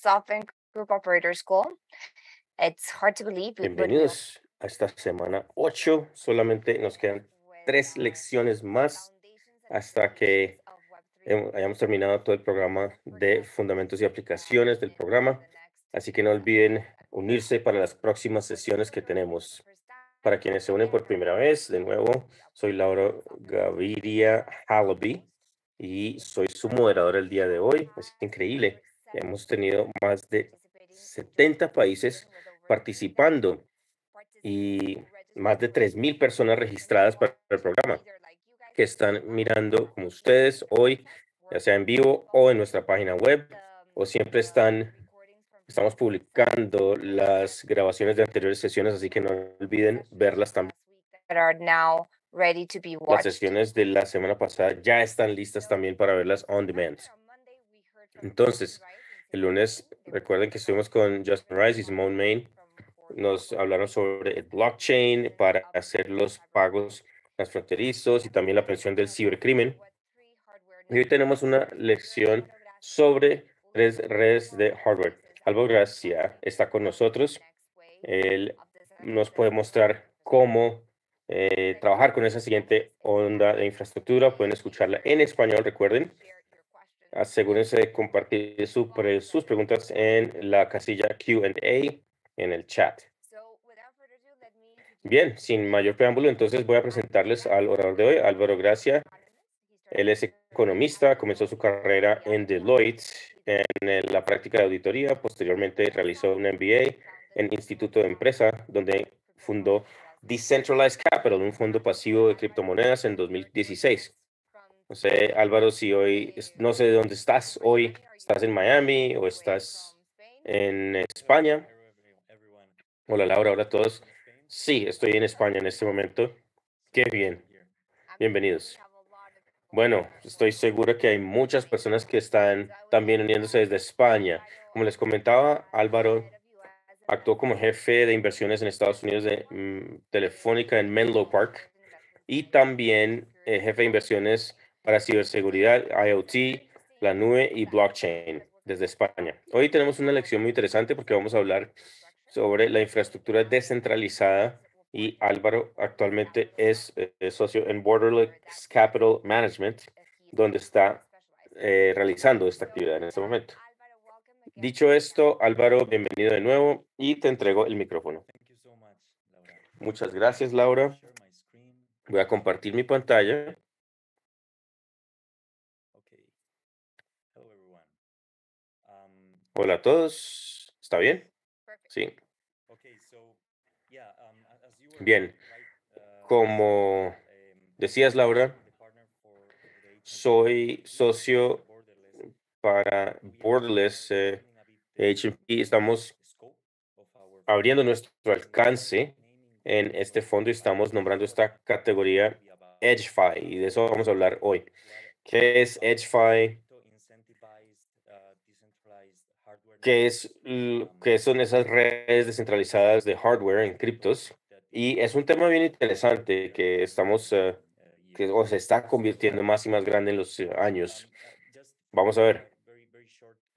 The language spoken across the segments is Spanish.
SoftBank Group Operator School. It's hard to believe, but we Bienvenidos a esta semana 8. Solamente nos quedan 3 lecciones más hasta que hayamos terminado todo el programa de fundamentos y aplicaciones del programa. Así que no olviden unirse para las próximas sesiones que tenemos. Para quienes se unen por primera vez, de nuevo, soy Laura Gaviria Halaby y soy su moderador el día de hoy. Es increíble. Hemos tenido más de 70 países participando y más de 3.000 personas registradas para el programa que están mirando como ustedes hoy, ya sea en vivo o en nuestra página web, o siempre estamos publicando las grabaciones de anteriores sesiones, así que no olviden verlas también. that are now ready to be Las watched. sesiones de la semana pasada ya están listas también para verlas on demand. Entonces, el lunes, recuerden que estuvimos con Justin Rice y Simone Main. Nos hablaron sobre el blockchain para hacer los pagos transfronterizos y también la prevención del cibercrimen. Y hoy tenemos una lección sobre 3 redes de hardware. Álvaro Gracia está con nosotros. Él nos puede mostrar cómo trabajar con esa siguiente onda de infraestructura. Pueden escucharla en español, recuerden. Asegúrense de compartir sus preguntas en la casilla Q&A en el chat. Bien, sin mayor preámbulo, entonces voy a presentarles al orador de hoy, Álvaro Gracia. Él es economista, comenzó su carrera en Deloitte en la práctica de auditoría, posteriormente realizó un MBA en Instituto de Empresa, donde fundó Decentralized Capital, un fondo pasivo de criptomonedas en 2016. No sé, Álvaro, si hoy, no sé de dónde estás hoy, ¿estás en Miami o estás en España? Hola Laura, hola a todos. Sí, estoy en España en este momento. Qué bien, bienvenidos. Bueno, estoy seguro que hay muchas personas que están también uniéndose desde España. Como les comentaba, Álvaro actuó como jefe de inversiones en Estados Unidos de Telefónica en Menlo Park y también jefe de inversiones para ciberseguridad, IoT, la nube y blockchain desde España. Hoy tenemos una lección muy interesante porque vamos a hablar sobre la infraestructura descentralizada y Álvaro actualmente es socio en Borderless Capital Management, donde está realizando esta actividad en este momento. Dicho esto, Álvaro, bienvenido de nuevo y te entrego el micrófono. Muchas gracias, Laura. Voy a compartir mi pantalla. Hola a todos. ¿Está bien? Sí. Bien. Como decías, Laura, soy socio para Borderless H&P. Estamos abriendo nuestro alcance en este fondo y estamos nombrando esta categoría EdgeFi y de eso vamos a hablar hoy. ¿Qué es EdgeFi? ¿Qué son esas redes descentralizadas de hardware en criptos? Y es un tema bien interesante que se está convirtiendo más y más grande en los años. Vamos a ver.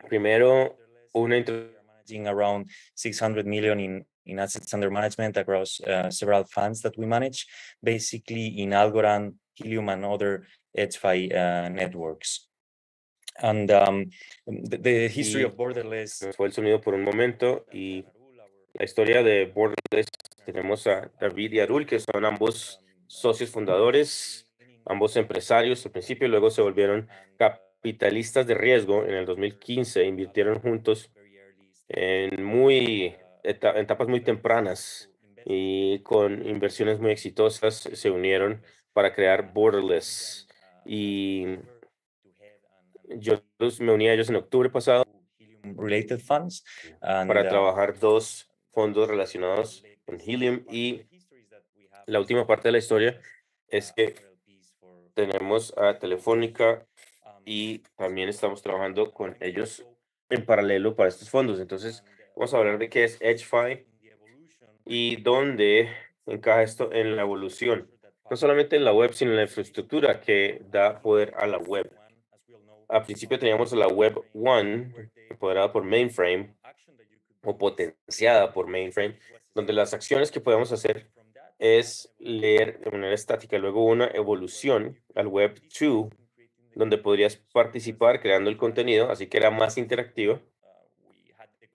Primero, una introducción. Managing around 600 million in assets under management across several funds that we manage, basically in Algorand, Helium, and other EdgeFi networks. And the history of Borderless. Fue el sonido por un momento y la historia de Borderless. Tenemos a David y Arul, que son ambos socios fundadores, ambos empresarios al principio, luego se volvieron capitalistas de riesgo en el 2015, invirtieron juntos en etapas muy tempranas y con inversiones muy exitosas se unieron para crear Borderless. Y me uní a ellos en octubre pasado Related funds para trabajar 2 fondos relacionados con Helium. Y la última parte de la historia es que tenemos a Telefónica y también estamos trabajando con ellos en paralelo para estos fondos. Entonces, vamos a hablar de qué es EdgeFi y dónde encaja esto en la evolución, no solamente en la web, sino en la infraestructura que da poder a la web. Al principio teníamos la Web 1, apoderada por mainframe o potenciada por mainframe, donde las acciones que podemos hacer es leer de manera estática, luego una evolución al Web 2, donde podrías participar creando el contenido, así que era más interactiva.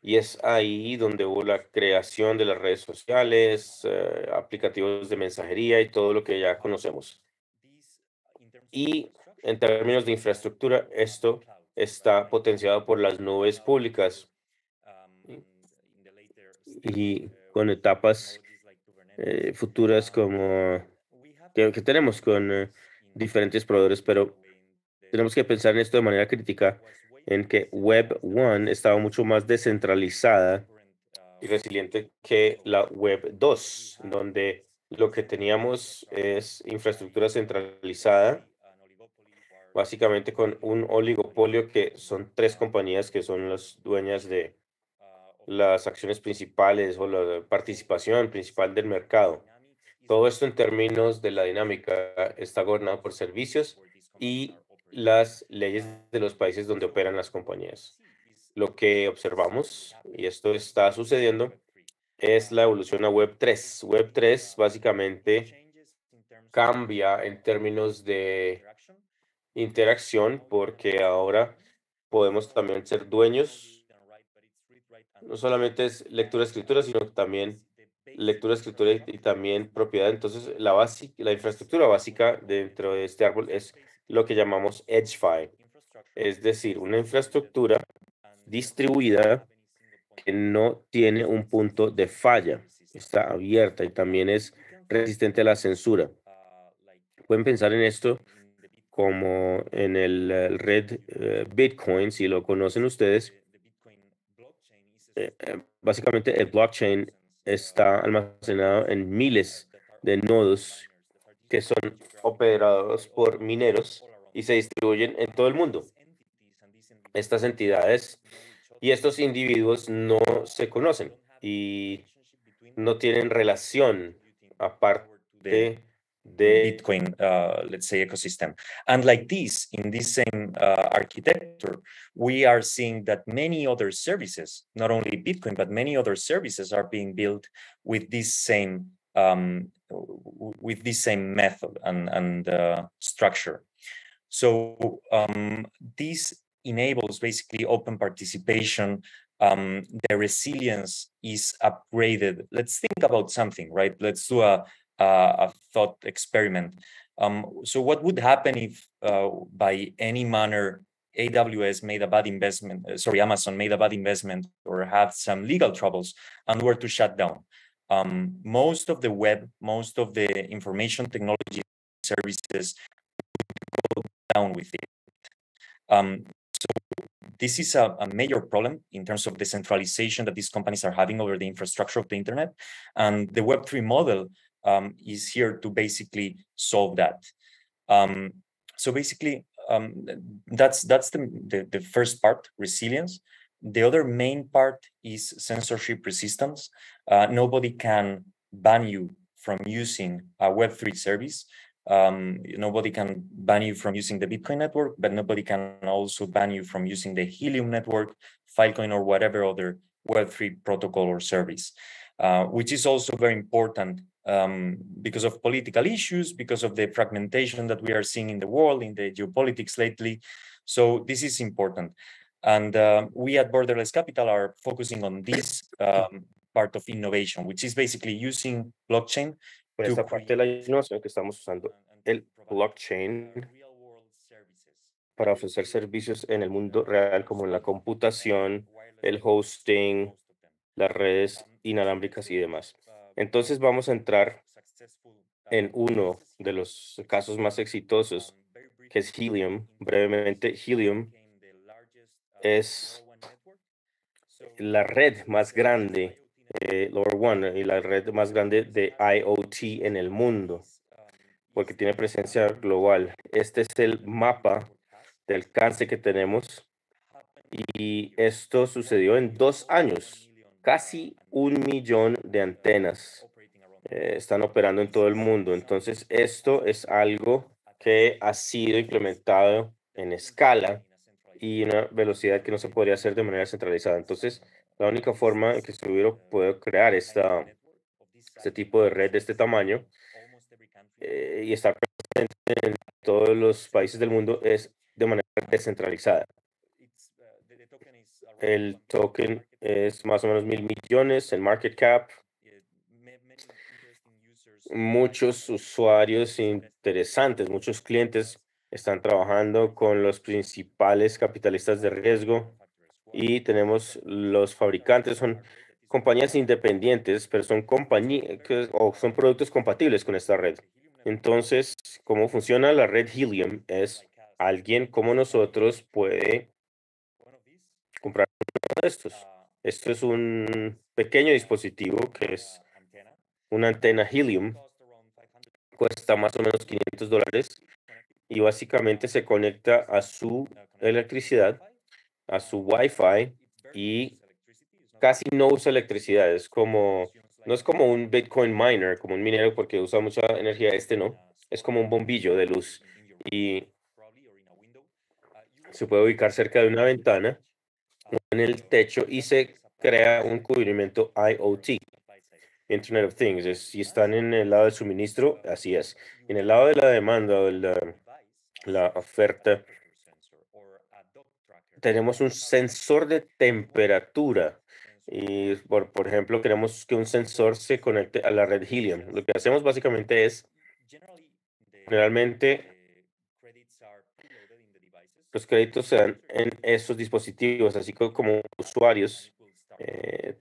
Y es ahí donde hubo la creación de las redes sociales, aplicativos de mensajería y todo lo que ya conocemos. Y en términos de infraestructura, esto está potenciado por las nubes públicas y con etapas futuras como que tenemos con diferentes proveedores, pero tenemos que pensar en esto de manera crítica, en que Web 1 estaba mucho más descentralizada y resiliente que la Web 2, donde lo que teníamos es infraestructura centralizada, básicamente con un oligopolio que son tres compañías que son las dueñas de las acciones principales o la participación principal del mercado. Todo esto en términos de la dinámica está gobernado por servicios y las leyes de los países donde operan las compañías. Lo que observamos, y esto está sucediendo, es la evolución a Web 3. Web 3 básicamente cambia en términos de interacción porque ahora podemos también ser dueños. No solamente es lectura escritura, sino también lectura escritura y también propiedad. Entonces, la infraestructura básica dentro de este árbol es lo que llamamos EdgeFi, es decir, una infraestructura distribuida que no tiene un punto de falla, está abierta y también es resistente a la censura. Pueden pensar en esto como en el red Bitcoin, si lo conocen ustedes. Básicamente el blockchain está almacenado en miles de nodos que son operados por mineros y se distribuyen en todo el mundo. Estas entidades y estos individuos no se conocen y no tienen relación aparte de Bitcoin, let's say, ecosystem. And like this, in this same architecture, we are seeing that many other services, not only Bitcoin, but many other services are being built with this same method and structure. So this enables basically open participation. The resilience is upgraded. Let's think about something, right? Let's do a thought experiment. So what would happen if by any manner AWS made a bad investment, Amazon made a bad investment or had some legal troubles and were to shut down? Most of the web, most of the information technology services go down with it. So this is a major problem in terms of the centralization that these companies are having over the infrastructure of the internet. And the Web3 model is here to basically solve that. So basically, that's the first part, resilience. The other main part is censorship resistance. Nobody can ban you from using a Web3 service. Nobody can ban you from using the Bitcoin network, but nobody can also ban you from using the Helium network, Filecoin, or whatever other Web3 protocol or service, which is also very important because of political issues, because of the fragmentation that we are seeing in the world, in the geopolitics lately. So this is important. And we at Borderless Capital are focusing on this part of innovation, which is basically using blockchain. Con esta parte de la innovación que estamos usando el blockchain para ofrecer servicios en el mundo real, como en la computación, el hosting, las redes inalámbricas y demás. Entonces vamos a entrar en uno de los casos más exitosos, que es Helium. Brevemente, Helium es la red más grande, LoRaWAN, y la red más grande de IoT en el mundo, porque tiene presencia global. Este es el mapa del alcance que tenemos y esto sucedió en 2 años. Casi 1 millón de antenas están operando en todo el mundo. Entonces, esto es algo que ha sido implementado en escala y una velocidad que no se podría hacer de manera centralizada. Entonces, la única forma en que Subiro puede crear este tipo de red de este tamaño y estar presente en todos los países del mundo es de manera descentralizada. El token es más o menos 1.000 millones, el market cap. Muchos usuarios interesantes, muchos clientes están trabajando con los principales capitalistas de riesgo y tenemos los fabricantes, son compañías independientes, pero son compañías o son productos compatibles con esta red. Entonces, ¿cómo funciona la red Helium? Es alguien como nosotros puede comprar uno de estos. Esto es un pequeño dispositivo que es una antena Helium, cuesta más o menos $500 y básicamente se conecta a su electricidad, a su Wi-Fi y casi no usa electricidad. No es como un Bitcoin miner, como un minero porque usa mucha energía. Este no, es como un bombillo de luz y se puede ubicar cerca de una ventana en el techo y se crea un cubrimiento IoT, Internet of Things. Si están en el lado del suministro, así es. En el lado de la demanda o de la oferta, tenemos un sensor de temperatura. Y por ejemplo, queremos que un sensor se conecte a la red Helium. Lo que hacemos básicamente es, generalmente, los créditos se dan en esos dispositivos, así que como usuarios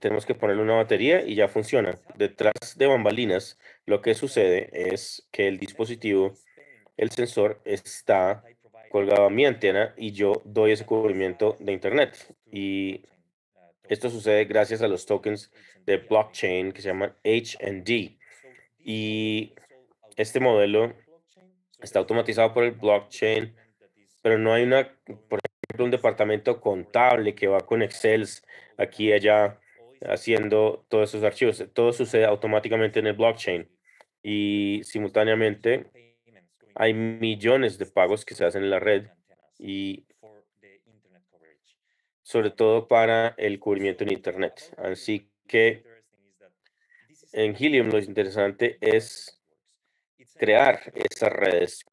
tenemos que ponerle una batería y ya funciona. Detrás de bambalinas, lo que sucede es que el dispositivo, el sensor, está colgado a mi antena y yo doy ese cubrimiento de Internet. Y esto sucede gracias a los tokens de blockchain que se llaman HND. Y este modelo está automatizado por el blockchain, pero no hay por ejemplo, un departamento contable que va con Excel aquí y allá haciendo todos esos archivos. Todo sucede automáticamente en el blockchain y simultáneamente hay millones de pagos que se hacen en la red y sobre todo para el cubrimiento en Internet. Así que en Helium lo interesante es crear esas redes.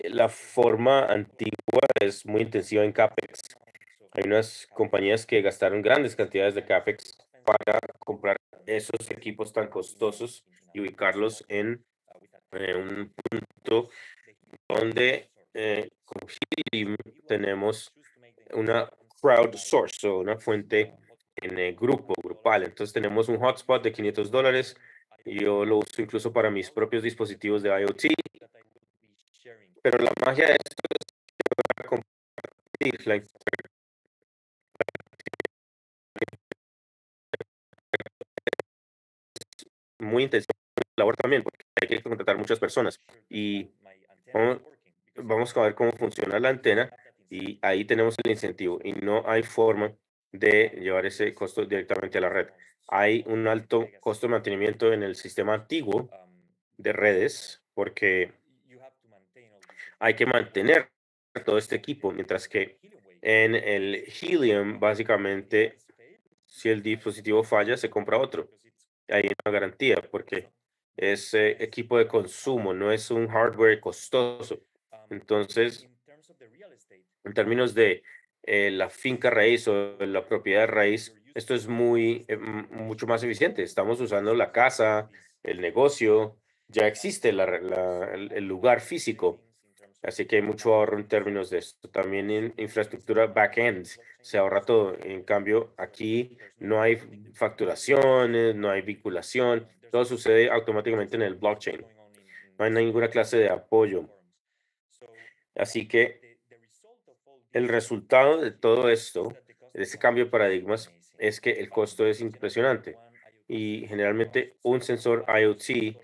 La forma antigua es muy intensiva en CAPEX. Hay unas compañías que gastaron grandes cantidades de CAPEX para comprar esos equipos tan costosos y ubicarlos en un punto donde con Helium tenemos una crowdsource o una fuente en grupal. Entonces tenemos un hotspot de $500 y yo lo uso incluso para mis propios dispositivos de IoT. Pero la magia de esto es compartir muy intensiva labor también, porque hay que contratar muchas personas. Y vamos, vamos a ver cómo funciona la antena y ahí tenemos el incentivo y no hay forma de llevar ese costo directamente a la red. Hay un alto costo de mantenimiento en el sistema antiguo de redes porque hay que mantener todo este equipo, mientras que en el Helium, básicamente, si el dispositivo falla, se compra otro. Hay una garantía porque es equipo de consumo, no es un hardware costoso. Entonces, en términos de la finca raíz o la propiedad raíz, esto es mucho más eficiente. Estamos usando la casa, el negocio, ya existe el lugar físico. Así que hay mucho ahorro en términos de esto. También en infraestructura back-end se ahorra todo. En cambio, aquí no hay facturaciones, no hay vinculación. Todo sucede automáticamente en el blockchain. No hay ninguna clase de apoyo. Así que el resultado de todo esto, de ese cambio de paradigmas, es que el costo es impresionante. Y generalmente un sensor IoT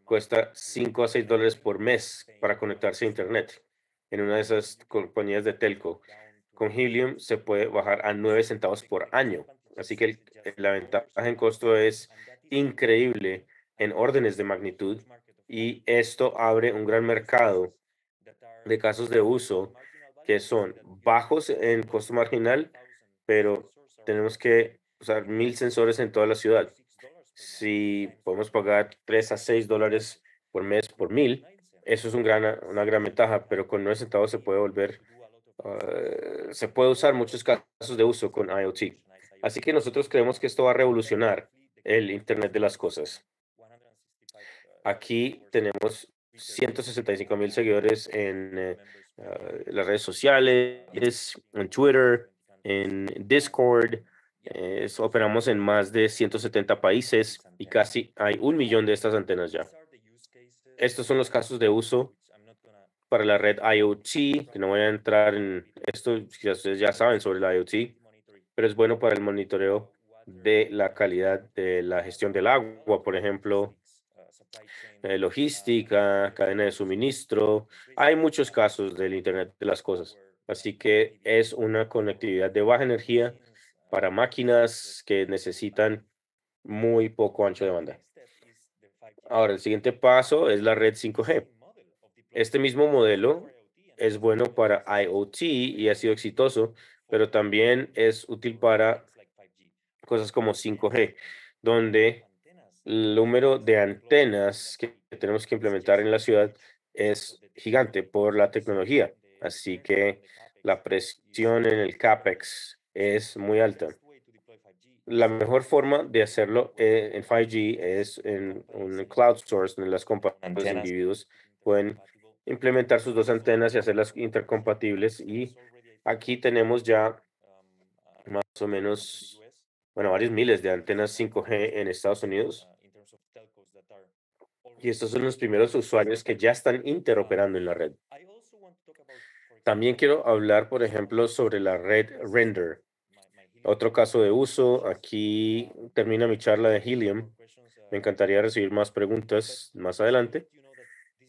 cuesta $5 a $6 por mes para conectarse a Internet en una de esas compañías de telco. Con Helium se puede bajar a 9 centavos por año. Así que la ventaja en costo es increíble en órdenes de magnitud y esto abre un gran mercado de casos de uso que son bajos en costo marginal, pero tenemos que usar 1.000 sensores en toda la ciudad. Si podemos pagar $3 a $6 por mes por 1.000, eso es una gran ventaja, pero con 9 centavos se puede se puede usar muchos casos de uso con IoT. Así que nosotros creemos que esto va a revolucionar el Internet de las cosas. Aquí tenemos 165,000 seguidores en las redes sociales, en Twitter, en Discord. Operamos en más de 170 países y casi hay 1 millón de estas antenas ya. Estos son los casos de uso para la red IoT, que no voy a entrar en esto, si ustedes ya saben sobre la IoT, pero es bueno para el monitoreo de la calidad de la gestión del agua, por ejemplo, logística, cadena de suministro. Hay muchos casos del Internet de las cosas. Así que es una conectividad de baja energía para máquinas que necesitan muy poco ancho de banda. Ahora, el siguiente paso es la red 5G. Este mismo modelo es bueno para IoT y ha sido exitoso, pero también es útil para cosas como 5G, donde el número de antenas que tenemos que implementar en la ciudad es gigante por la tecnología. Así que la presión en el CAPEX es muy alta. La mejor forma de hacerlo en 5G es en un cloud source, donde las compañías, los Antenas. individuos pueden implementar sus dos antenas y hacerlas intercompatibles. Y aquí tenemos ya más o menos, bueno, varios miles de antenas 5G en Estados Unidos. Y estos son los primeros usuarios que ya están interoperando en la red. También quiero hablar, por ejemplo, sobre la red Render. Otro caso de uso. Aquí termina mi charla de Helium. Me encantaría recibir más preguntas más adelante.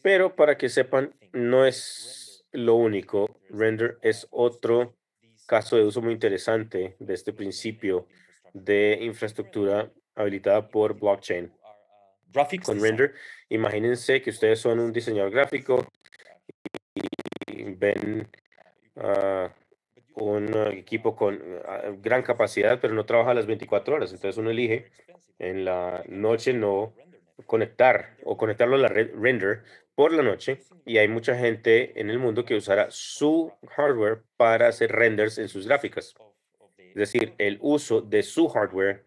Pero para que sepan, no es lo único. Render es otro caso de uso muy interesante de este principio de infraestructura habilitada por blockchain. Con Render, imagínense que ustedes son un diseñador gráfico y ven un equipo con gran capacidad, pero no trabaja las 24 horas. Entonces uno elige en la noche no conectar o conectarlo a la red Render por la noche. Y hay mucha gente en el mundo que usará su hardware para hacer renders en sus gráficas. Es decir, el uso de su hardware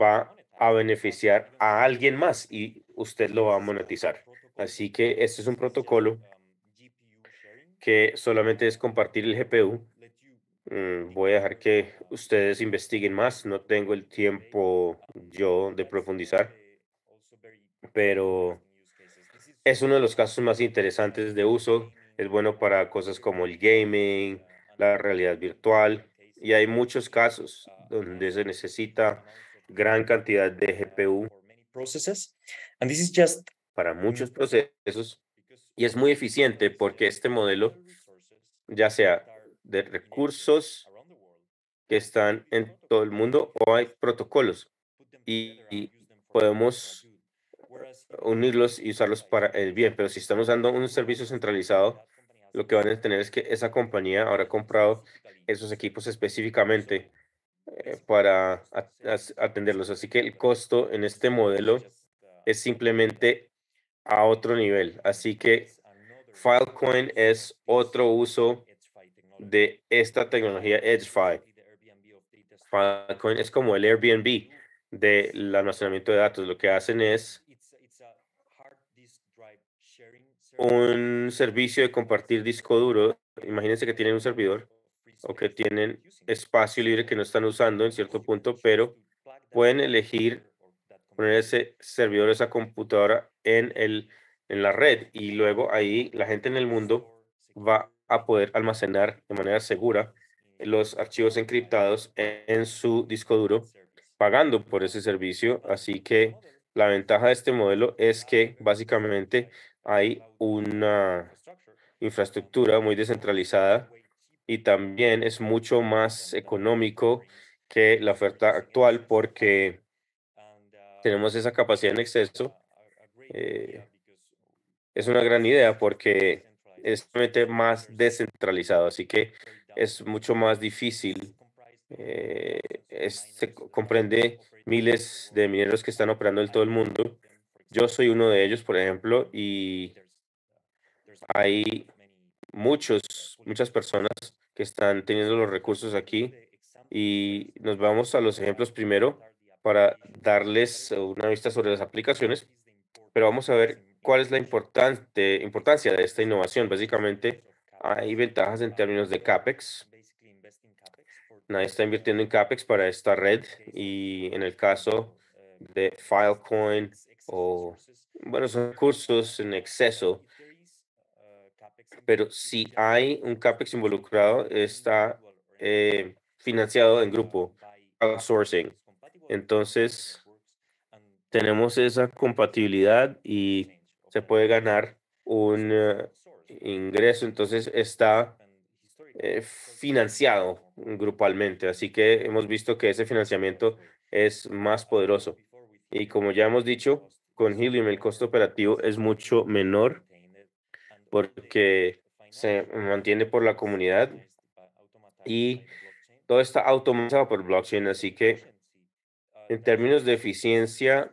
va a beneficiar a alguien más y usted lo va a monetizar. Así que este es un protocolo que solamente es compartir el GPU. Voy a dejar que ustedes investiguen más. No tengo el tiempo yo de profundizar, pero es uno de los casos más interesantes de uso. Es bueno para cosas como el gaming, la realidad virtual, y hay muchos casos donde se necesita gran cantidad de GPU Processes. And this is just para muchos procesos y es muy eficiente porque este modelo, ya sea de recursos que están en todo el mundo o hay protocolos y podemos unirlos y usarlos para el bien, pero si están usando un servicio centralizado, lo que van a tener es que esa compañía ahora ha comprado esos equipos específicamente para atenderlos. Así que el costo en este modelo es simplemente a otro nivel. Así que Filecoin es otro uso de esta tecnología EdgeFi. Filecoin es como el Airbnb del almacenamiento de datos. Lo que hacen es un servicio de compartir disco duro. Imagínense que tienen un servidor o que tienen espacio libre que no están usando en cierto punto, pero pueden elegir poner ese servidor, esa computadora en la red y luego ahí la gente en el mundo va a poder almacenar de manera segura los archivos encriptados en su disco duro, pagando por ese servicio. Así que la ventaja de este modelo es que básicamente hay una infraestructura muy descentralizada y también es mucho más económico que la oferta actual porque tenemos esa capacidad en exceso. Es una gran idea porque es realmente más descentralizado, así que es mucho más difícil. Comprende miles de mineros que están operando en todo el mundo. Yo soy uno de ellos, por ejemplo, y hay muchas personas que están teniendo los recursos aquí y nos vamos a los ejemplos primero para darles una vista sobre las aplicaciones, pero vamos a ver cuál es la importancia de esta innovación. Básicamente, hay ventajas en términos de CAPEX. Nadie está invirtiendo en CAPEX para esta red y en el caso de Filecoin o, bueno, son recursos en exceso, pero si hay un CAPEX involucrado, está financiado en grupo, outsourcing. Entonces, tenemos esa compatibilidad y se puede ganar un ingreso. Entonces, está financiado grupalmente. Así que hemos visto que ese financiamiento es más poderoso. Y como ya hemos dicho, con Helium el costo operativo es mucho menor porque se mantiene por la comunidad y todo está automatizado por blockchain. Así que en términos de eficiencia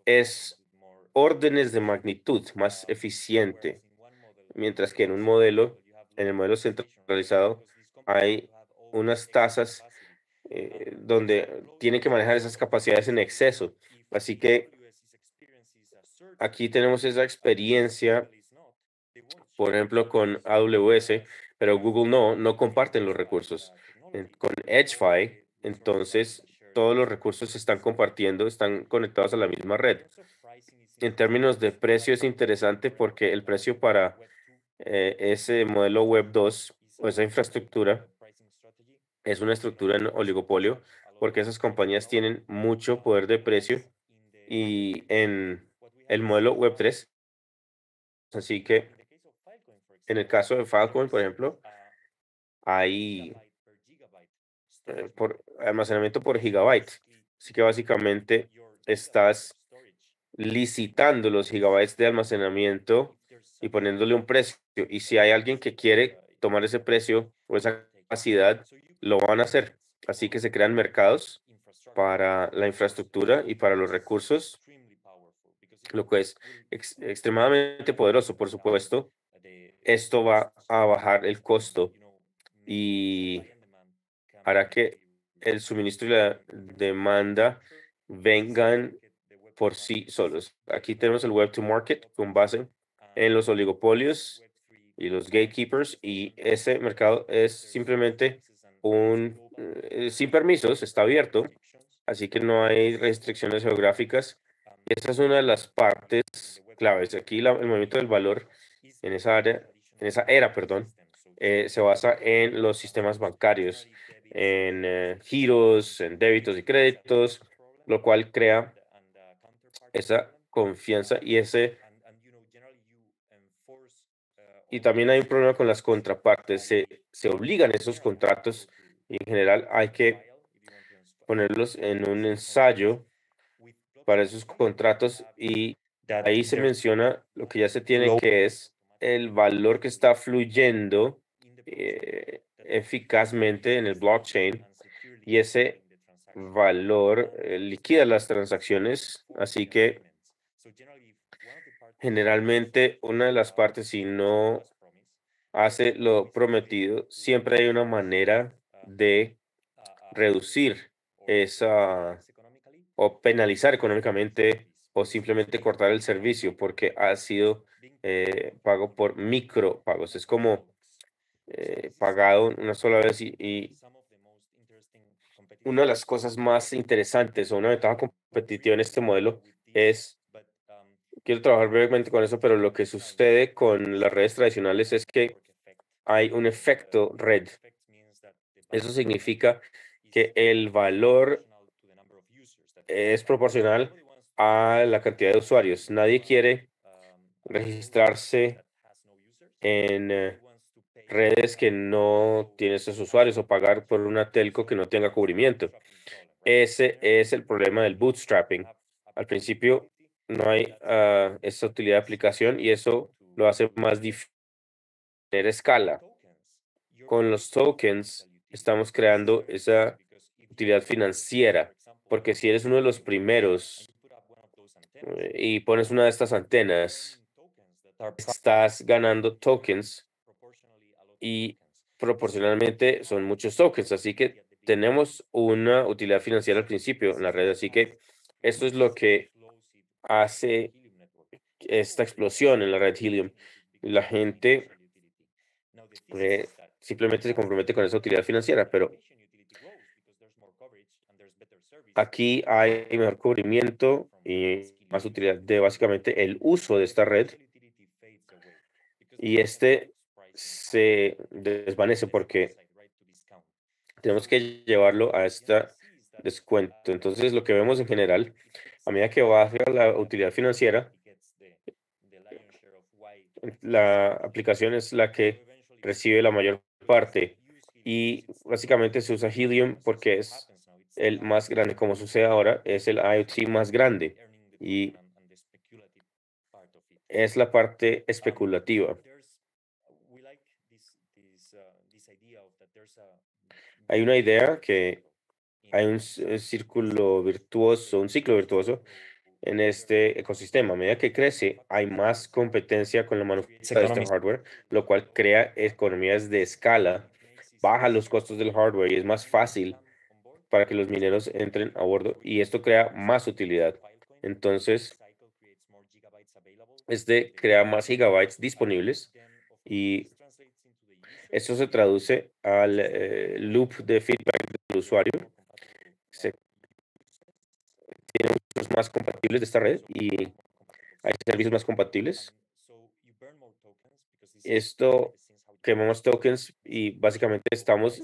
es órdenes de magnitud más eficiente, mientras que en el modelo centralizado, hay unas tasas donde tienen que manejar esas capacidades en exceso. Así que aquí tenemos esa experiencia, por ejemplo, con AWS, pero Google no comparten los recursos. Con EdgeFi, entonces, todos los recursos se están compartiendo, están conectados a la misma red. En términos de precio es interesante porque el precio para ese modelo Web 2 o esa infraestructura es una estructura en oligopolio porque esas compañías tienen mucho poder de precio y en el modelo Web 3, así que en el caso de Filecoin, por ejemplo, hay por almacenamiento por gigabyte. Así que básicamente estás licitando los gigabytes de almacenamiento y poniéndole un precio. Y si hay alguien que quiere tomar ese precio o esa capacidad, lo van a hacer. Así que se crean mercados para la infraestructura y para los recursos, lo que es extremadamente poderoso, por supuesto. Esto va a bajar el costo y hará que el suministro y la demanda vengan por sí solos. Aquí tenemos el Web to Market con base en los oligopolios y los gatekeepers, y ese mercado es simplemente sin permisos, está abierto, así que no hay restricciones geográficas. Esta es una de las partes claves. Aquí el movimiento del valor en esa área, en esa era, perdón, se basa en los sistemas bancarios, en giros, en débitos y créditos, lo cual crea esa confianza y también hay un problema con las contrapartes. Se obligan esos contratos y en general hay que ponerlos en un ensayo para esos contratos y that ahí se there's menciona lo que ya se tiene, low que es el valor que está fluyendo eficazmente en el blockchain y ese valor liquida las transacciones. Así que generalmente una de las partes, si no hace lo prometido, siempre hay una manera de reducir esa o penalizar económicamente o simplemente cortar el servicio porque ha sido pago por micropagos. Es como pagado una sola vez y una de las cosas más interesantes o una ventaja competitiva en este modelo es, quiero trabajar brevemente con eso, pero lo que sucede con las redes tradicionales es que hay un efecto red. Eso significa que el valor es proporcional a la cantidad de usuarios. Nadie quiere registrarse en redes que no tienen esos usuarios o pagar por una telco que no tenga cubrimiento. Ese es el problema del bootstrapping. Al principio no hay esa utilidad de aplicación y eso lo hace más difícil tener escala. Con los tokens estamos creando esa utilidad financiera, porque si eres uno de los primeros y pones una de estas antenas, estás ganando tokens y proporcionalmente son muchos tokens, así que tenemos una utilidad financiera al principio en la red, así que esto es lo que hace esta explosión en la red Helium. La gente eh, simplemente se compromete con esa utilidad financiera, pero aquí hay mejor cubrimiento y más utilidad de básicamente el uso de esta red, y este se desvanece porque tenemos que llevarlo a este descuento. Entonces, lo que vemos en general, a medida que baja la utilidad financiera, la aplicación es la que recibe la mayor parte, y básicamente se usa Helium porque es el más grande. Como sucede ahora, es el IoT más grande y es la parte especulativa. Hay una idea que hay un círculo virtuoso, un ciclo virtuoso en este ecosistema. A medida que crece, hay más competencia con la manufactura de este hardware, lo cual crea economías de escala, baja los costos del hardware y es más fácil para que los mineros entren a bordo, y esto crea más utilidad. Entonces, este crea más gigabytes disponibles, y esto se traduce al loop de feedback del usuario. Se tiene usos más compatibles de esta red y hay servicios más compatibles. Esto quemamos tokens y básicamente estamos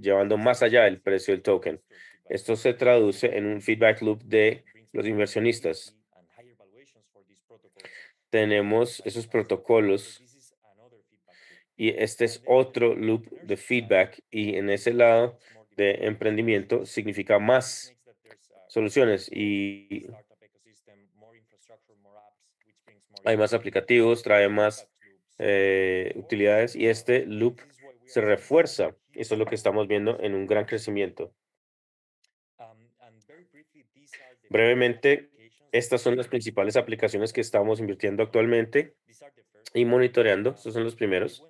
llevando más allá del precio del token. Esto se traduce en un feedback loop de los inversionistas. Tenemos esos protocolos y este es otro loop de feedback, y en ese lado de emprendimiento significa más soluciones y hay más aplicativos, trae más utilidades, y este loop se refuerza. Eso es lo que estamos viendo en un gran crecimiento. Brevemente, estas son las principales aplicaciones que estamos invirtiendo actualmente y monitoreando. Estos son los primeros.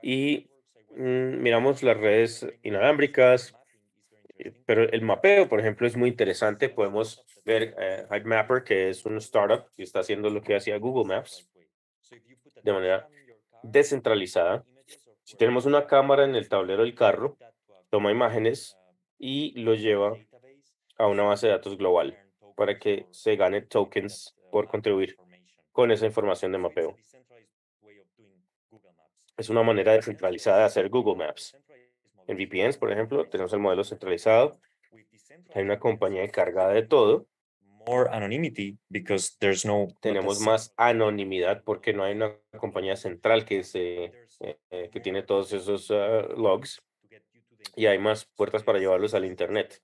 Y miramos las redes inalámbricas, pero el mapeo, por ejemplo, es muy interesante. Podemos ver HiveMapper, que es un startup que está haciendo lo que hacía Google Maps de manera descentralizada. Si tenemos una cámara en el tablero del carro, toma imágenes y lo lleva a una base de datos global para que se gane tokens por contribuir con esa información de mapeo. Es una manera descentralizada de hacer Google Maps. En VPNs, por ejemplo, tenemos el modelo centralizado. Hay una compañía encargada de todo. More anonymity because there's no Tenemos más anonimidad porque no hay una compañía central que tiene todos esos logs, y hay más puertas para llevarlos al Internet.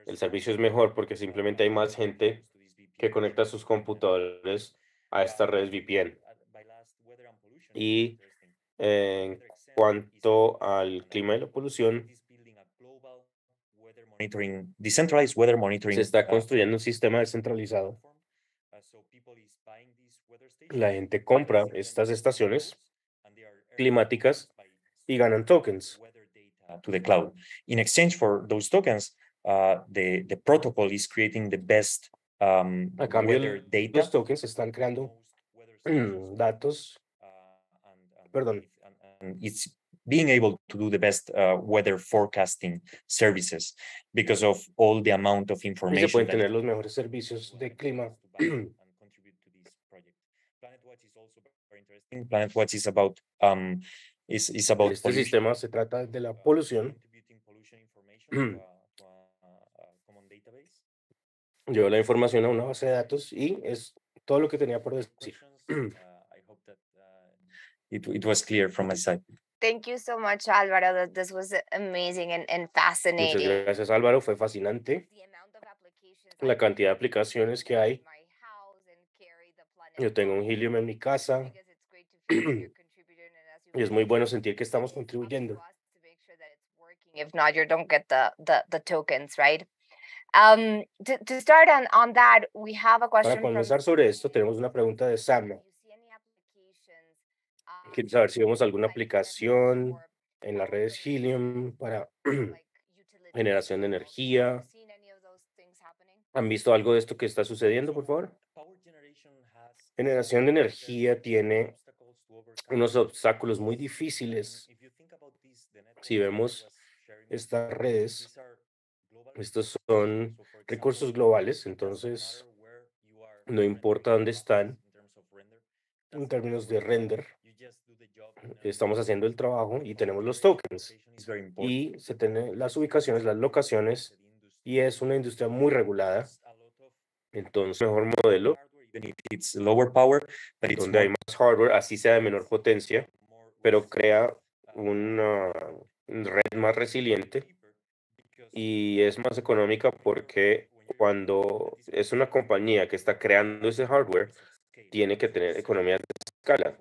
El servicio es mejor porque simplemente hay más gente que conecta sus computadores a estas redes VPN. Y en cuanto al clima y la polución, monitoring, decentralized weather se monitoring. está construyendo un sistema descentralizado. La gente compra estas estaciones climáticas y ganan tokens. To the cloud. In exchange for those tokens, the protocol is creating the best A cambio, weather data. los tokens están creando datos, perdón, And it's being able to do the best weather forecasting services because of all the amount of y se information pueden that tener los mejores servicios de clima. PlanetWatch is about is about Este sistema se trata de la polución. Llevo la información a una base de datos y es todo lo que tenía por decir. I hope that it was clear from my side. Thank you so much, Alvaro. This was amazing and Muchas fascinating. gracias, Álvaro. Fue fascinante la cantidad de aplicaciones que hay. Yo tengo un Helium en mi casa. Y es muy bueno sentir que estamos contribuyendo. If not, you don't get the tokens, right? To start on that, we have a Para question from comenzar sobre esto, tenemos una pregunta de Sama. Quiero saber si vemos alguna aplicación en las redes Helium para generación de energía. ¿Han visto algo de esto que está sucediendo, por favor? Generación de energía tiene unos obstáculos muy difíciles. Si vemos estas redes, estos son recursos globales, entonces no importa dónde están en términos de render, estamos haciendo el trabajo y tenemos los tokens y se tienen las ubicaciones, las locaciones y es una industria muy regulada. Entonces, mejor modelo It's lower power, but it's donde hay more más hardware, así sea de menor potencia, pero crea una red más resiliente y es más económica porque cuando es una compañía que está creando ese hardware, tiene que tener economías de escala.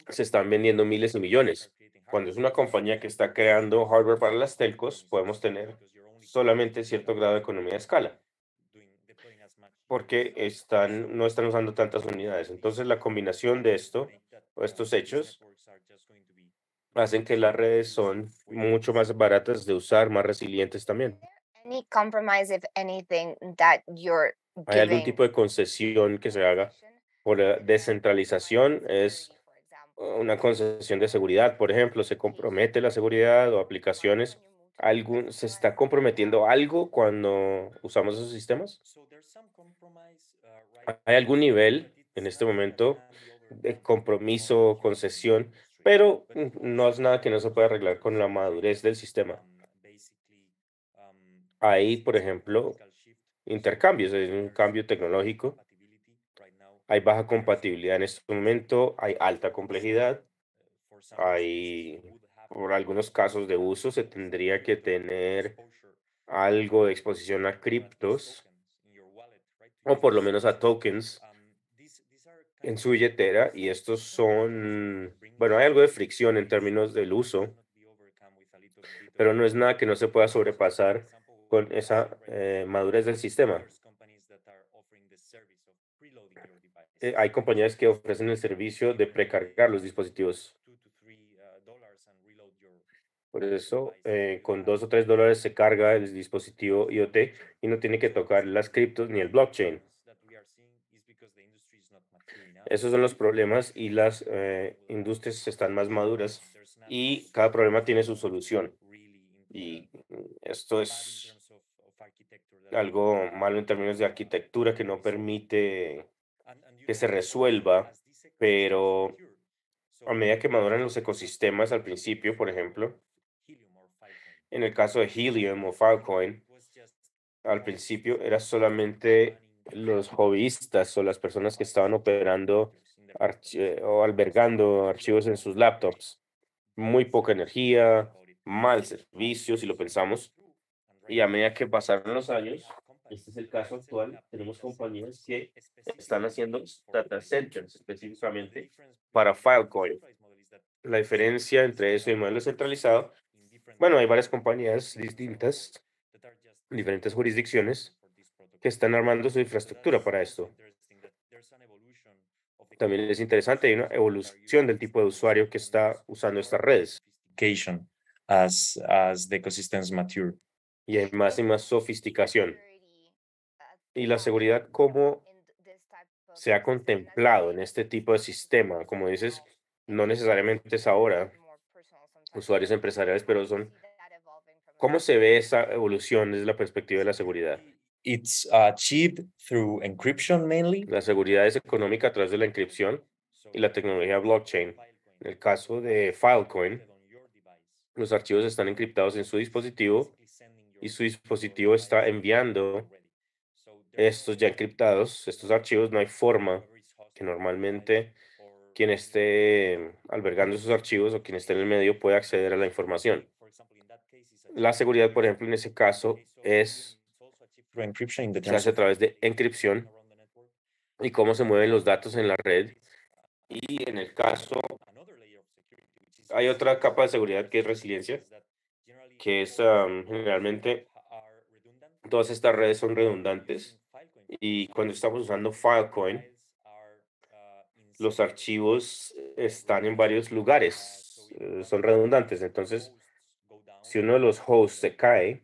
Se están vendiendo miles y millones. Cuando es una compañía que está creando hardware para las telcos, podemos tener solamente cierto grado de economía de escala, porque no están usando tantas unidades. Entonces, la combinación de esto, o estos hechos, hacen que las redes son mucho más baratas de usar, más resilientes también. any compromise, if anything, that you're ¿Hay algún giving tipo de concesión que se haga por la descentralización? Es una concesión de seguridad, por ejemplo, ¿se compromete la seguridad o aplicaciones? ¿Se está comprometiendo algo cuando usamos esos sistemas? ¿Hay algún nivel en este momento de compromiso, concesión, pero no es nada que no se pueda arreglar con la madurez del sistema? Hay, por ejemplo, intercambios, hay un cambio tecnológico, hay baja compatibilidad en este momento, hay alta complejidad, hay, por algunos casos de uso, se tendría que tener algo de exposición a criptos, o por lo menos a tokens en su billetera, y estos son, bueno, hay algo de fricción en términos del uso, pero no es nada que no se pueda sobrepasar con esa madurez del sistema. Hay compañías que ofrecen el servicio de precargar los dispositivos. Por eso, con $2 o $3 se carga el dispositivo IoT y no tiene que tocar las criptos ni el blockchain. Esos son los problemas y las industrias están más maduras y cada problema tiene su solución. Y esto es algo malo en términos de arquitectura que no permite que se resuelva, pero a medida que maduran los ecosistemas al principio, por ejemplo, en el caso de Helium o Filecoin, al principio era solamente los hobbyistas o las personas que estaban operando o albergando archivos en sus laptops. Muy poca energía, mal servicio, si lo pensamos. Y a medida que pasaron los años, este es el caso actual, tenemos compañías que están haciendo data centers específicamente para Filecoin. La diferencia entre eso y modelo centralizado, bueno, hay varias compañías distintas, diferentes jurisdicciones, que están armando su infraestructura para esto. También es interesante, hay una evolución del tipo de usuario que está usando estas redes application as the ecosystems mature. y hay más y más sofisticación. Y la seguridad, ¿cómo se ha contemplado en este tipo de sistema? Como dices, no necesariamente es ahora, usuarios empresariales, pero ¿cómo se ve esa evolución desde la perspectiva de la seguridad? It's achieved through encryption mainly. La seguridad es económica a través de la encripción y la tecnología blockchain. En el caso de Filecoin, los archivos están encriptados en su dispositivo y su dispositivo está enviando estos ya encriptados, estos archivos. No hay forma que normalmente quien esté albergando esos archivos o quien esté en el medio pueda acceder a la información. La seguridad, por ejemplo, en ese caso Through encryption in the se terms hace a través de encripción y cómo se mueven los datos en la red Y en el caso, hay otra capa de seguridad que es resiliencia, que es generalmente todas estas redes son redundantes y cuando estamos usando Filecoin, los archivos están en varios lugares, son redundantes. Entonces, si uno de los hosts se cae,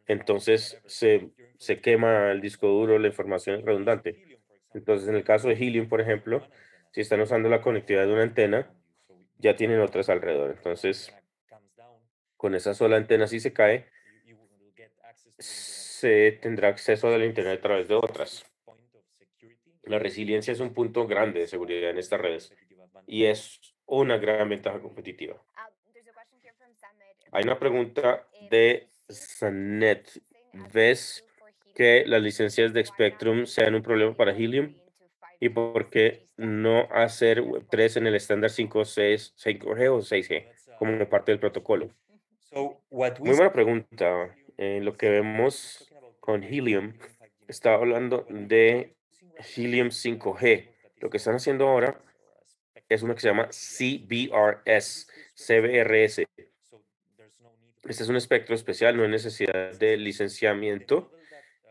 entonces se quema el disco duro, la información es redundante. Entonces, en el caso de Helium, por ejemplo, si están usando la conectividad de una antena, ya tienen otras alrededor. Entonces, con esa sola antena, si se cae, se tendrá acceso al Internet a través de otras. La resiliencia es un punto grande de seguridad en estas redes y es una gran ventaja competitiva. Hay una pregunta de Sanet. ¿Ves que las licencias de Spectrum sean un problema para Helium? ¿Y por qué no hacer Web3 en el estándar 5G o 6G como parte del protocolo? Muy buena pregunta. Lo que vemos con Helium, está hablando de Helium 5G. Lo que están haciendo ahora es una que se llama CBRS. Este es un espectro especial, no hay necesidad de licenciamiento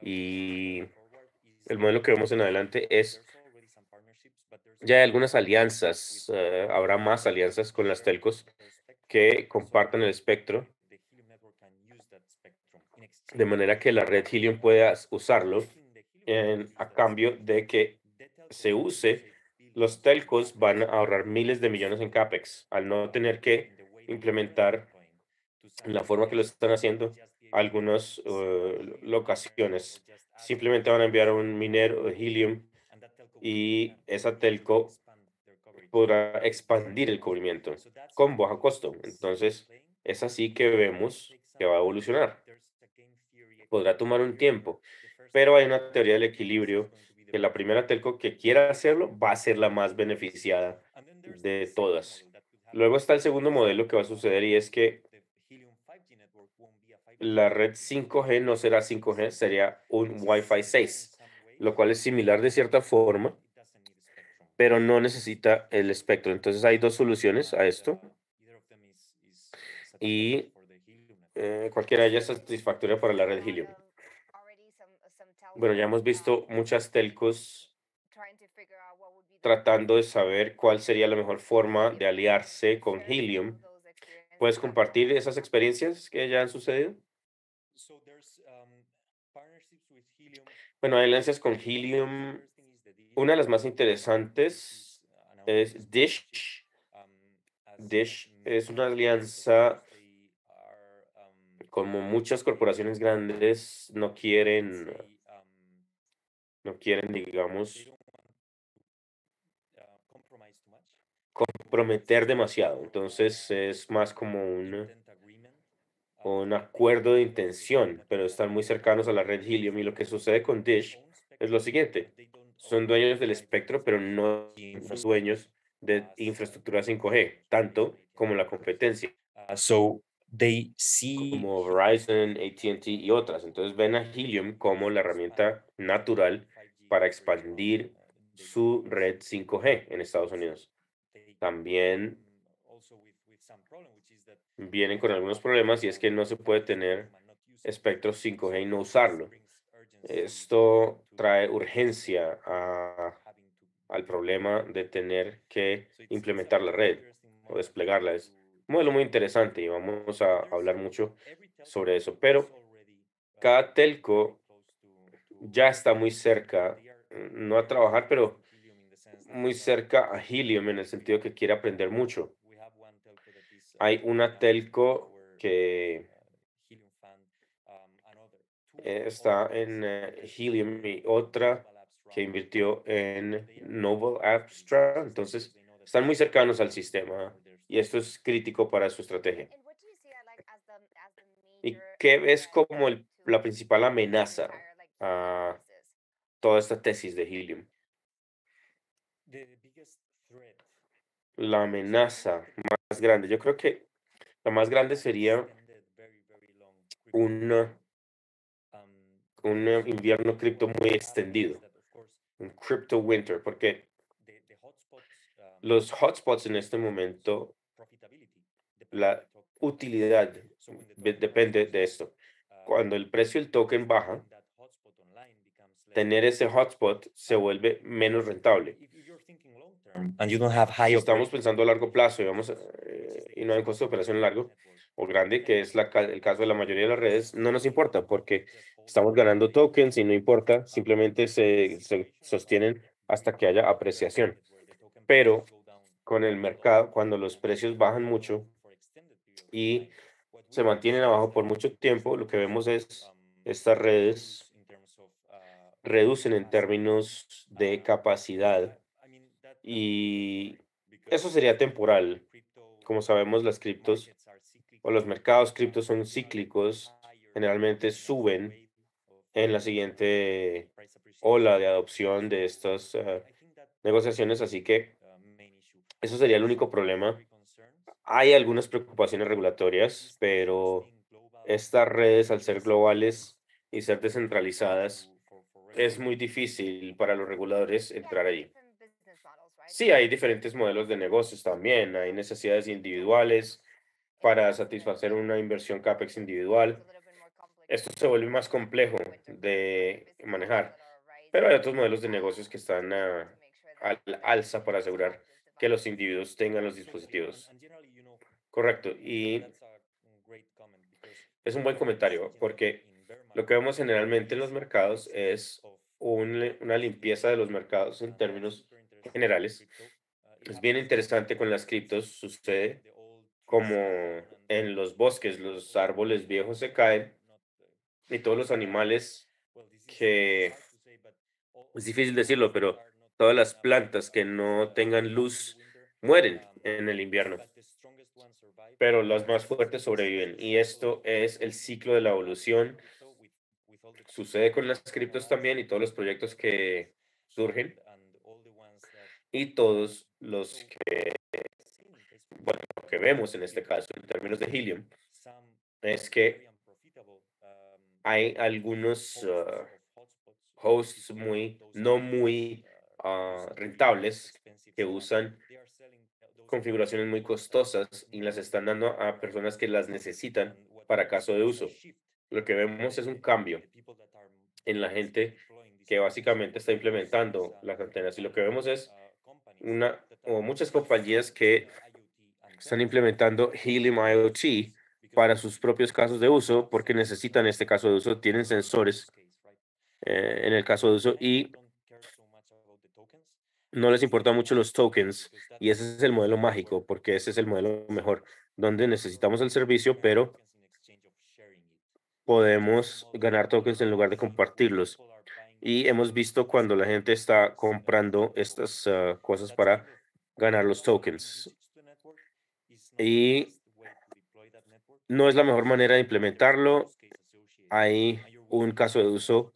y el modelo que vemos en adelante es, ya hay algunas alianzas, habrá más alianzas con las telcos que compartan el espectro, de manera que la red Helium pueda usarlo a cambio de que se use. Los telcos van a ahorrar miles de millones en CAPEX al no tener que implementar la forma que lo están haciendo algunas locaciones. Simplemente van a enviar un minero de Helium y esa telco podrá expandir el cubrimiento con bajo costo. Entonces, es así que vemos que va a evolucionar. Podrá tomar un tiempo, pero hay una teoría del equilibrio que la primera telco que quiera hacerlo va a ser la más beneficiada de todas. Luego está el segundo modelo que va a suceder y es que la red 5G no será 5G, sería un Wi-Fi 6, lo cual es similar de cierta forma, pero no necesita el espectro. Entonces hay dos soluciones a esto y cualquiera de ellas es satisfactoria para la red Helium. Bueno, ya hemos visto muchas telcos tratando de saber cuál sería la mejor forma de aliarse con Helium. ¿Puedes compartir esas experiencias que ya han sucedido? Bueno, hay alianzas con Helium. Una de las más interesantes es Dish. Dish es una alianza, como muchas corporaciones grandes no quieren, digamos, comprometer demasiado. Entonces es más como un acuerdo de intención, pero están muy cercanos a la red Helium. Y lo que sucede con Dish es lo siguiente: son dueños del espectro, pero no son dueños de infraestructura 5G, tanto como la competencia, So they see como Verizon, AT&T y otras. Entonces ven a Helium como la herramienta natural para expandir su red 5G en Estados Unidos. También vienen con algunos problemas y es que no se puede tener espectro 5G y no usarlo. Esto trae urgencia al problema de tener que implementar la red o desplegarla. Es un modelo muy interesante y vamos a hablar mucho sobre eso, pero cada telco ya está muy cerca, no a trabajar, pero muy cerca a Helium en el sentido que quiere aprender mucho. Hay una telco que está en Helium y otra que invirtió en Noble Abstract. Entonces, están muy cercanos al sistema y esto es crítico para su estrategia. ¿Y qué ves como la principal amenaza a toda esta tesis de Helium? La amenaza más grande, yo creo que la más grande sería un, un invierno cripto muy extendido, un crypto winter, porque Los hotspots en este momento, la utilidad depende de esto. Cuando el precio del token baja, tener ese hotspot se vuelve menos rentable. And you don't have high Si estamos operating pensando a largo plazo y no hay un costo de operación largo o grande, que es el caso de la mayoría de las redes, no nos importa porque estamos ganando tokens y no importa, simplemente se sostienen hasta que haya apreciación. Pero con el mercado, cuando los precios bajan mucho y se mantienen abajo por mucho tiempo, lo que vemos es estas redes reducen en términos de capacidad y eso sería temporal. Como sabemos, las criptos o los mercados criptos son cíclicos, generalmente suben en la siguiente ola de adopción de estas negociaciones, así que eso sería el único problema. Hay algunas preocupaciones regulatorias, pero estas redes, al ser globales y ser descentralizadas, es muy difícil para los reguladores entrar ahí. Sí, hay diferentes modelos de negocios también, hay necesidades individuales para satisfacer una inversión CAPEX individual. Esto se vuelve más complejo de manejar, pero hay otros modelos de negocios que están al alza para asegurar que los individuos tengan los dispositivos. Correcto, y es un buen comentario porque lo que vemos generalmente en los mercados es una limpieza de los mercados en términos generales. Es bien interesante con las criptos, sucede como en los bosques, los árboles viejos se caen y todos los animales que, es difícil decirlo, pero todas las plantas que no tengan luz mueren en el invierno, pero las más fuertes sobreviven. Y esto es el ciclo de la evolución. Sucede con las criptos también y todos los proyectos que surgen y todos los que, bueno, lo que vemos en este caso en términos de Helium es que hay algunos hosts no muy rentables que usan configuraciones muy costosas y las están dando a personas que las necesitan para caso de uso. Lo que vemos es un cambio en la gente que básicamente está implementando las antenas y lo que vemos es muchas compañías que están implementando Helium IoT para sus propios casos de uso porque necesitan este caso de uso, tienen sensores en el caso de uso y no les importa mucho los tokens y ese es el modelo mágico porque ese es el modelo mejor donde necesitamos el servicio pero podemos ganar tokens en lugar de compartirlos. Y hemos visto cuando la gente está comprando estas cosas para ganar los tokens. Y no es la mejor manera de implementarlo. Hay un caso de uso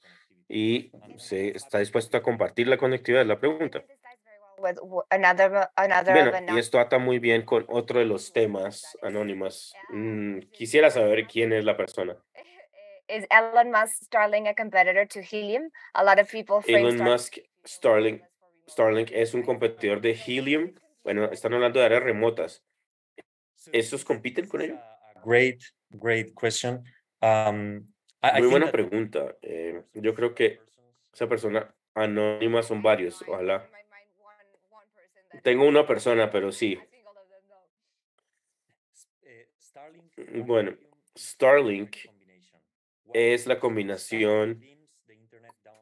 y se está dispuesto a compartir la conectividad, es la pregunta. Bueno, y esto ata muy bien con otro de los temas anónimas. Quisiera saber quién es la persona. Is Elon Musk Starlink a competitor to Helium? A lot of people frame Elon Musk, Starlink es un competidor de Helium. Bueno, están hablando de áreas remotas. ¿Estos compiten con ello? Great question. I Muy think buena that pregunta. Yo creo que esa persona anónima son varios, ojalá. Tengo una persona, pero sí. Bueno, Starlink es la combinación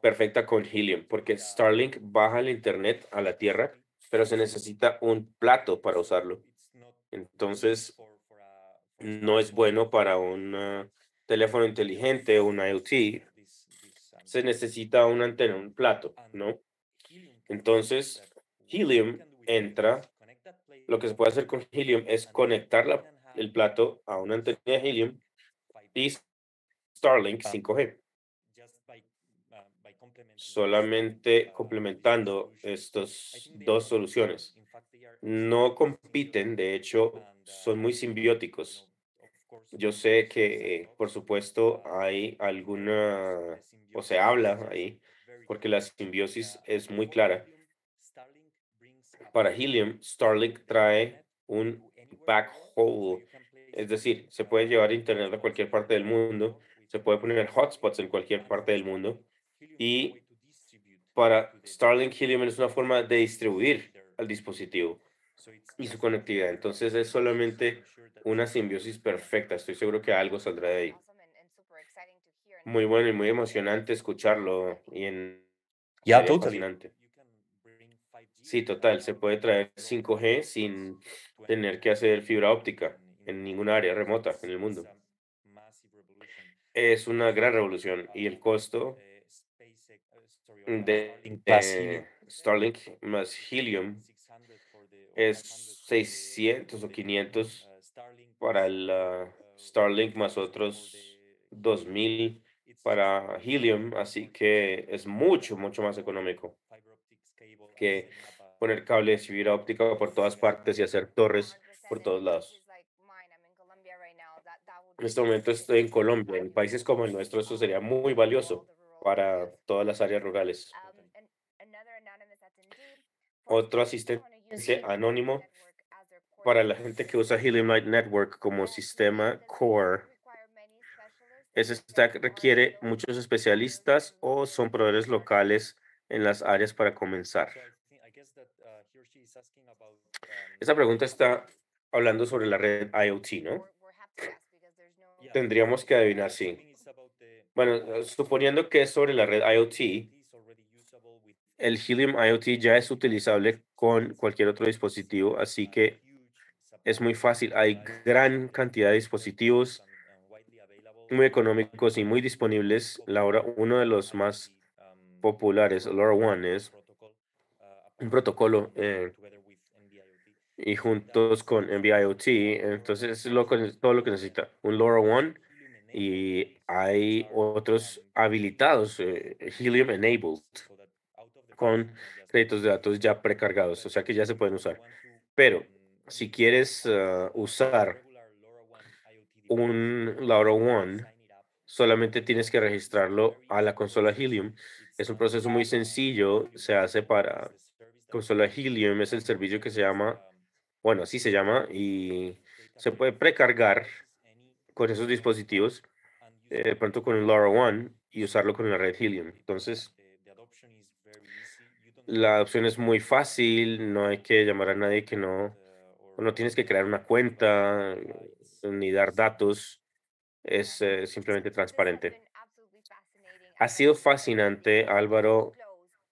perfecta con Helium, porque Starlink baja el internet a la Tierra, pero se necesita un plato para usarlo. Entonces, no es bueno para un teléfono inteligente o un IoT. Se necesita una antena, un plato, ¿no? Entonces, Helium entra. Lo que se puede hacer con Helium es conectar el plato a una antena de Helium y Starlink 5G. Solamente complementando estas dos soluciones. No compiten, de hecho, son muy simbióticos. Yo sé que, por supuesto, hay alguna, o se habla ahí, porque la simbiosis es muy clara, Para Helium, Starlink trae un backhaul, es decir, se puede llevar internet a cualquier parte del mundo, se puede poner hotspots en cualquier parte del mundo y para Starlink Helium es una forma de distribuir al dispositivo y su conectividad. Entonces es solamente una simbiosis perfecta. Estoy seguro que algo saldrá de ahí. Muy bueno y muy emocionante escucharlo y Yeah, sería totally. fascinante. Sí, total, se puede traer 5G sin tener que hacer fibra óptica en ninguna área remota en el mundo. Es una gran revolución y el costo de Starlink plus Helium. Starlink más Helium es 600 o 500 para el Starlink más otros 2000 para Helium, así que es mucho, mucho más económico que poner cables y fibra óptica por todas partes y hacer torres por todos lados. En este momento estoy en Colombia. En países como el nuestro, eso sería muy valioso para todas las áreas rurales. Otro asistente anónimo para la gente que usa Helium Light Network como sistema core. ¿Ese stack requiere muchos especialistas o son proveedores locales en las áreas para comenzar? Esa pregunta está hablando sobre la red IoT, ¿no? Tendríamos que adivinar, sí. Bueno, suponiendo que es sobre la red IoT, el Helium IoT ya es utilizable con cualquier otro dispositivo, así que es muy fácil. Hay gran cantidad de dispositivos muy económicos y muy disponibles. Uno de los más populares, LoRaWAN, es un protocolo y juntos con NB-IoT, entonces es todo lo que necesita. Un LoRaWAN y hay otros habilitados, Helium enabled, con créditos de datos ya precargados, o sea que ya se pueden usar. Pero si quieres usar un LoRaWAN, solamente tienes que registrarlo a la consola Helium. Es un proceso muy sencillo, se hace para consola Helium, es el servicio que se llama, bueno, así se llama, y se puede precargar con esos dispositivos, de pronto con un LoRaWAN y usarlo con la red Helium. Entonces, la adopción es muy fácil, no hay que llamar a nadie que no tienes que crear una cuenta ni dar datos, es simplemente transparente. Ha sido fascinante, Álvaro,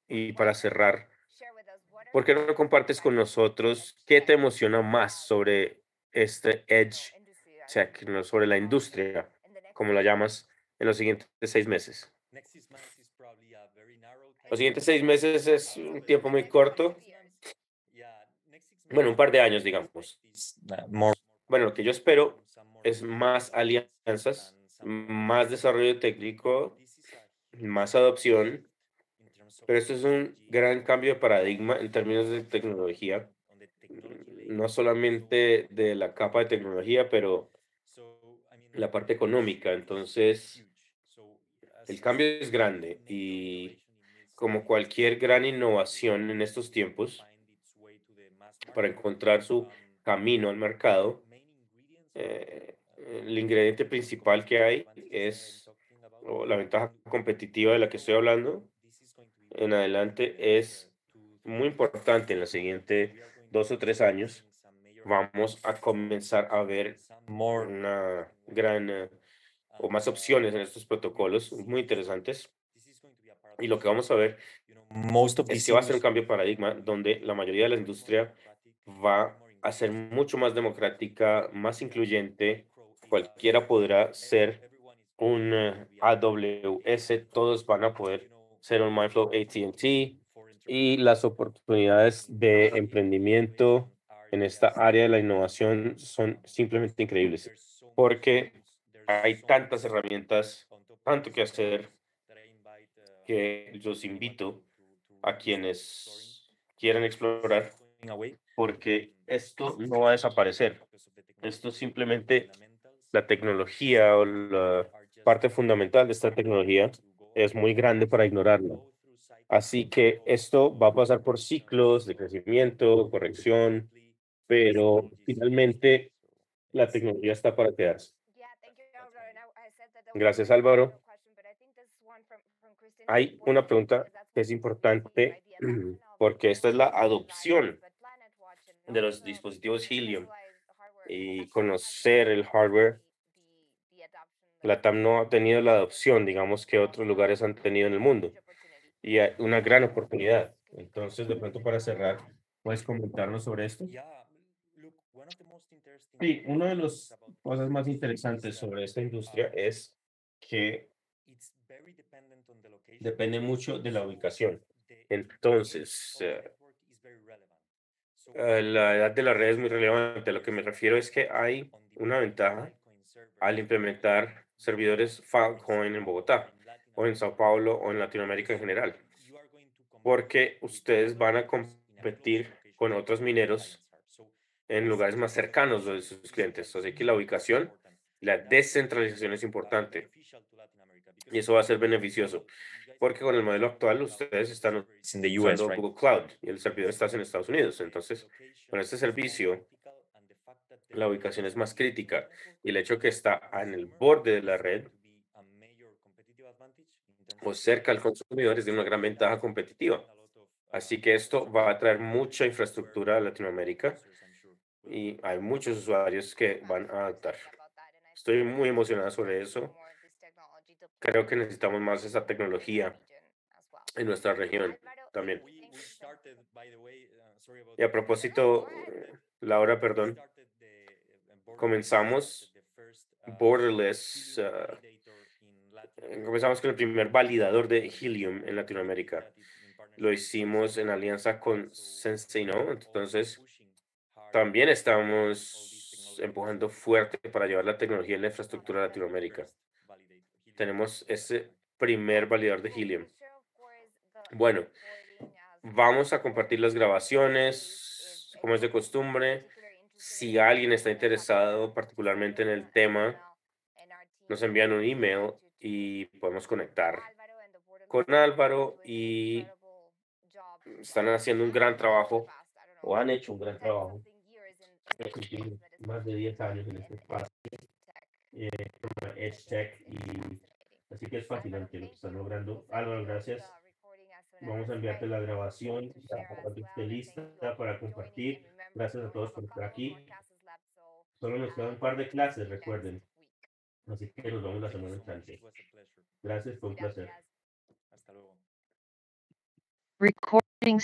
y para cerrar, ¿por qué no compartes con nosotros qué te emociona más sobre este Edge Tech, ¿no? Sobre la industria, como la llamas, en los siguientes 6 meses? Los siguientes 6 meses es un tiempo muy corto. Bueno, un par de años, digamos. More. Bueno, lo que yo espero es más alianzas, más desarrollo técnico, más adopción, pero esto es un gran cambio de paradigma en términos de tecnología, no solamente de la capa de tecnología, pero la parte económica. Entonces, el cambio es grande y como cualquier gran innovación en estos tiempos, para encontrar su camino al mercado, el ingrediente principal que hay es, o la ventaja competitiva de la que estoy hablando en adelante es muy importante en los siguientes 2 o 3 años. Vamos a comenzar a ver More. una gran o más opciones en estos protocolos muy interesantes. Y lo que vamos a ver Most of es these que va a ser un industries. cambio de paradigma donde la mayoría de la industria va a ser mucho más democrática, más incluyente. Cualquiera podrá ser un AWS, todos van a poder ser un MyFlow AT&T y las oportunidades de emprendimiento en esta área de la innovación son simplemente increíbles porque hay tantas herramientas, tanto que hacer que los invito a quienes quieran explorar porque esto no va a desaparecer. Esto simplemente la tecnología o la parte fundamental de esta tecnología es muy grande para ignorarla. Así que esto va a pasar por ciclos de crecimiento, corrección, pero finalmente la tecnología está para quedarse. Gracias, Álvaro. Hay una pregunta que es importante porque esta es la adopción de los dispositivos Helium y conocer el hardware. LATAM no ha tenido la adopción, digamos, que otros lugares han tenido en el mundo y hay una gran oportunidad. Entonces, de pronto para cerrar, ¿puedes comentarnos sobre esto? Sí, una de las cosas más interesantes sobre esta industria es que depende mucho de la ubicación. Entonces, la edad de la red es muy relevante. A lo que me refiero es que hay una ventaja al implementar servidores Filecoin en Bogotá o en Sao Paulo o en Latinoamérica en general, porque ustedes van a competir con otros mineros en lugares más cercanos de sus clientes. Así que la ubicación, la descentralización es importante y eso va a ser beneficioso, porque con el modelo actual ustedes están It's in the US, usando right? Google Cloud y el servidor está en Estados Unidos. Entonces, con este servicio, la ubicación es más crítica y el hecho que está en el borde de la red o cerca al consumidor es de una gran ventaja competitiva. Así que esto va a traer mucha infraestructura a Latinoamérica y hay muchos usuarios que van a adoptar. Estoy muy emocionada sobre eso. Creo que necesitamos más esa tecnología en nuestra región también. Y a propósito, Laura, perdón, comenzamos borderless, comenzamos con el primer validador de Helium en Latinoamérica. Lo hicimos en alianza con Sensei, ¿no? Entonces, también estamos empujando fuerte para llevar la tecnología y la infraestructura a Latinoamérica. Tenemos ese primer validador de Helium. Bueno, vamos a compartir las grabaciones, como es de costumbre. Si alguien está interesado particularmente en el tema, nos envían un email y podemos conectar con Álvaro y están haciendo un gran trabajo o han hecho un gran trabajo. Creo que tienen más de 10 años en este espacio, como EdgeTech, y así que es fascinante lo que están logrando. Álvaro, gracias. Vamos a enviarte la grabación ya para que esté lista para compartir. Gracias a todos por estar aquí. Solo nos quedan un par de clases, recuerden. Así que nos vemos la semana entrante. Gracias, fue un placer. Hasta luego. Recording